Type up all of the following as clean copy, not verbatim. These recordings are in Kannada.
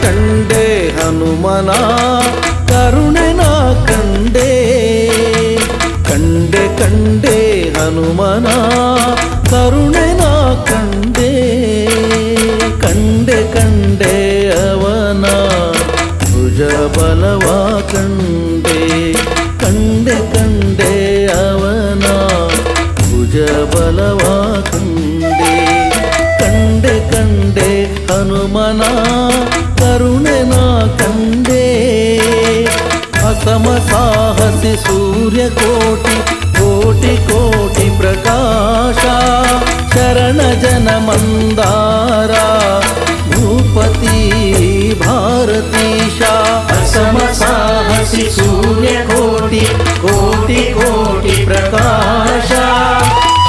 ಕಂಡೆ ಹನುಮನ ಕರುಣೆ ನಾ ಕಂಡೆ ಕಂಡೆ ಕಂಡೆ ಹನುಮನ ಕರುಣೆ ನಾ ಕಂಡೆ ಕಂಡೆ ಕಂಡೆ ಅವನ ಭುಜ ಬಲವ ಕಂಡೆ ಕಂಡೆ ಕಂಡೆ ಅವನ ಭುಜ ಬಲವ ಕಂಡೆ ಕಂಡೆ ಕಂಡೆ ಹನುಮನ ಕರುಣೆ ನಾ ಕಂಡೆ ಅಸಮ ಸಾಹಸಿ ಸೂರ್ಯ ಕೋಟಿ ಕೋಟಿ ಕೋಟಿ ಪ್ರಕಾಶ ಶರಣ ಜನ ಮಂದಾರ ಭೂಪತಿ ಭಾರತೀಶ ಅಸಮ ಸಾಹಸಿ ಸೂರ್ಯ ಕೋಟಿ ಕೋಟಿ ಕೋಟಿ ಪ್ರಕಾಶ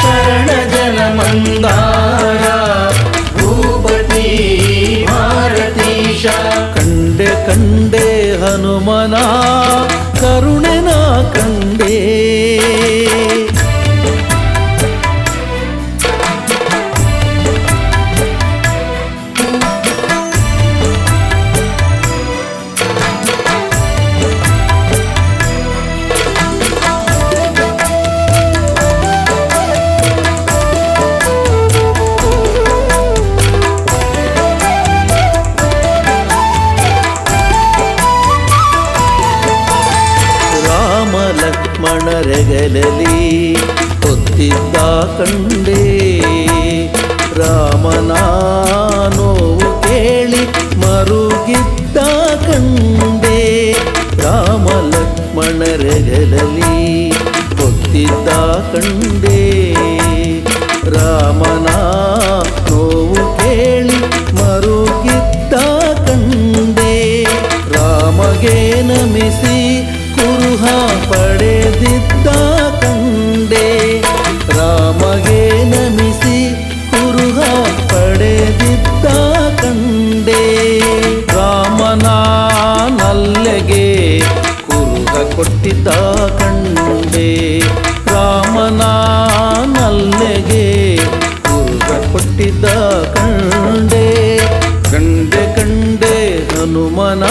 ಶರಣ ಜನ ಮಂದಾರ ಭೂಪತಿ ಭಾರತೀಶ ಕಂಡೆ ಕಂಡೆ ಹನುಮನ ಕರುಣೆ ನಾ ಕಂಡೆ ಲಕ್ಷ್ಮಣರೆಗಲಲಿ ಹೊತ್ತಿದ್ದ ಕಂಡೆ ರಾಮನ ನೋವು ಕೇಳಿ ಮರುಗಿದ್ದ ಕಂಡೆ ರಾಮ ಲಕ್ಷ್ಮಣರೆಗಲಲಿ ಹೊತ್ತಿದ್ದ ಕಂಡೆ ರಾಮನ ನೋವು ಕೇಳಿ ಮರುಗಿದ್ದ ಕಂಡೆ ರಾಮಗೆ ನಮಿಸಿ ಕುರುಹ ಪಡೆದಿದ್ದ ಕಂಡೆ ರಾಮಗೆ ನಮಿಸಿ ಕುರುಹ ಪಡೆದಿದ್ದ ಕಂಡೆ ರಾಮನ ನಲ್ಲೆಗೆ ಕುರುಹ ಕೊಟ್ಟಿದ್ದ ಕಂಡೆ ರಾಮನ ನಲ್ಲೆಗೆ ಕುರುಹ ಕೊಟ್ಟಿದ್ದ ಕಂಡೆ ಕಂಡೆ ಕಂಡೆ ಹನುಮನ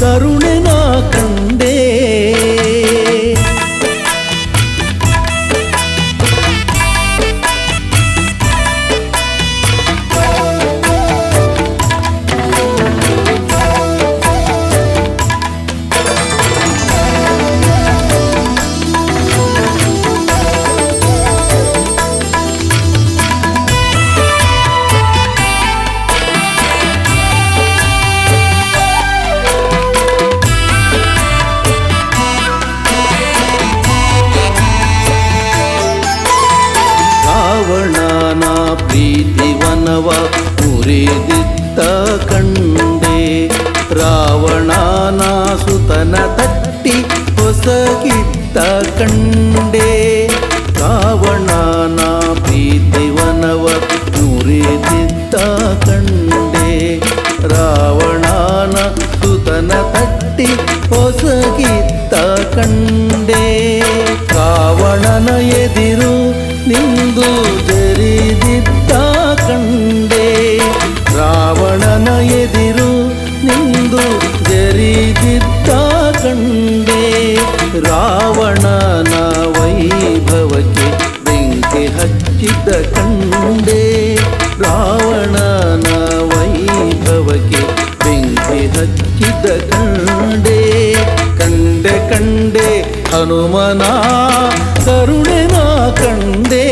ಕರುಣೆ ನಾ ಕಂಡೆ ರಾವಣನ ಪ್ರೀತಿವನವ ಮುರಿದಿದ್ದ ಕಂಡೆ ರಾವಣನ ಸುತನ ತಟ್ಟಿ ಹೊಸಗಿದ್ದ ಕಂಡೆ ರಾವಣನ ಪ್ರೀತಿವನವ ಮುರಿದಿದ್ದ ಕಂಡೆ ರಾವಣನ ಸುತನ ತಟ್ಟಿ ಹೊಸಗಿದ್ದ ಕಂಡೆ ರಾವಣನ ಎದಿರು ನಿಂದು ಜರಿದಿದ್ದ ಕಂಡೆ ರಾವಣನ ಎದಿರು ನಿಂದು ಜರಿದಿದ್ದ ಕಂಡೆ ರಾವಣನ ವೈಭವಕ್ಕೆ ಬೆಂಕಿ ಹಚ್ಚಿದ್ದ ಕಂಡೆ ರಾವಣನ ವೈಭವಕ್ಕೆ ಬೆಂಕಿ ಹಚ್ಚಿದ್ದ ಕಂಡೆ ಕಂಡೆ ಕಂಡೆ ಹನುಮನ ಕರುಣೆ ನಾ ಕಂಡೆ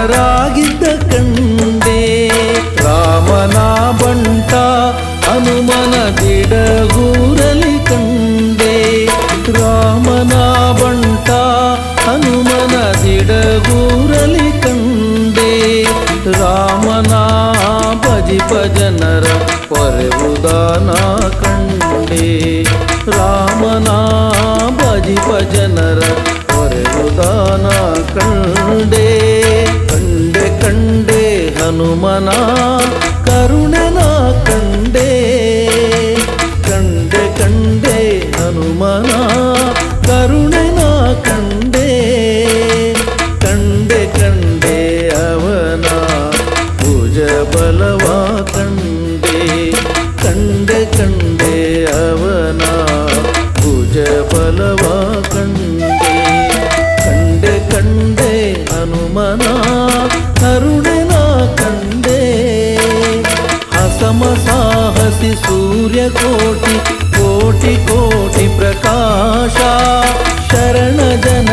ಸುಂದರರಾಗಿದ್ದ ಕಂಡೆ ರಾಮನ ಬಂಟ ಹನುಮನ ದಿಡಗೂರಲಿ ಕಂಡೆ ರಾಮನ ಬಂಟ ಹನುಮನ ದಿಡಗೂರಲಿ ಕಂಡೆ ರಾಮನ ಭಜಿಪ ಜನರ ಪೊರೆವುದಾನ ಕಂಡೆ ರಾಮನ ಭಜಿಪ ಜನರ ಪೊರೆವುದಾನ ಕಂಡೆ ಕಂಡೆ ಕಂಡೆ ಹನುಮನ ಕರುಣನ ಕಂಡೆ ಕಂಡೆ ಕಂಡೆ ಹನುಮನ ಕರುಣನ ಕಂಡೆ ಕಂಡೆ ಕಂಡೆ ಅವನ ಭುಜ ಬಲವ ಕಂಡೆ ಕಂಡೆ ಕಂಡೆ ಅವನ ಭುಜ ಬಲವ ಕಂಡೆ ಕಂಡೆ ಕಂಡೆ ಹನುಮನ ಕರುಣನ ಕಂಡೆ ಹಸಮ ಸಾಹಸಿ ಸೂರ್ಯ ಕೋಟಿ ಕೋಟಿ ಕೋಟಿ ಪ್ರಕಾಶ ಶರಣ ಜನ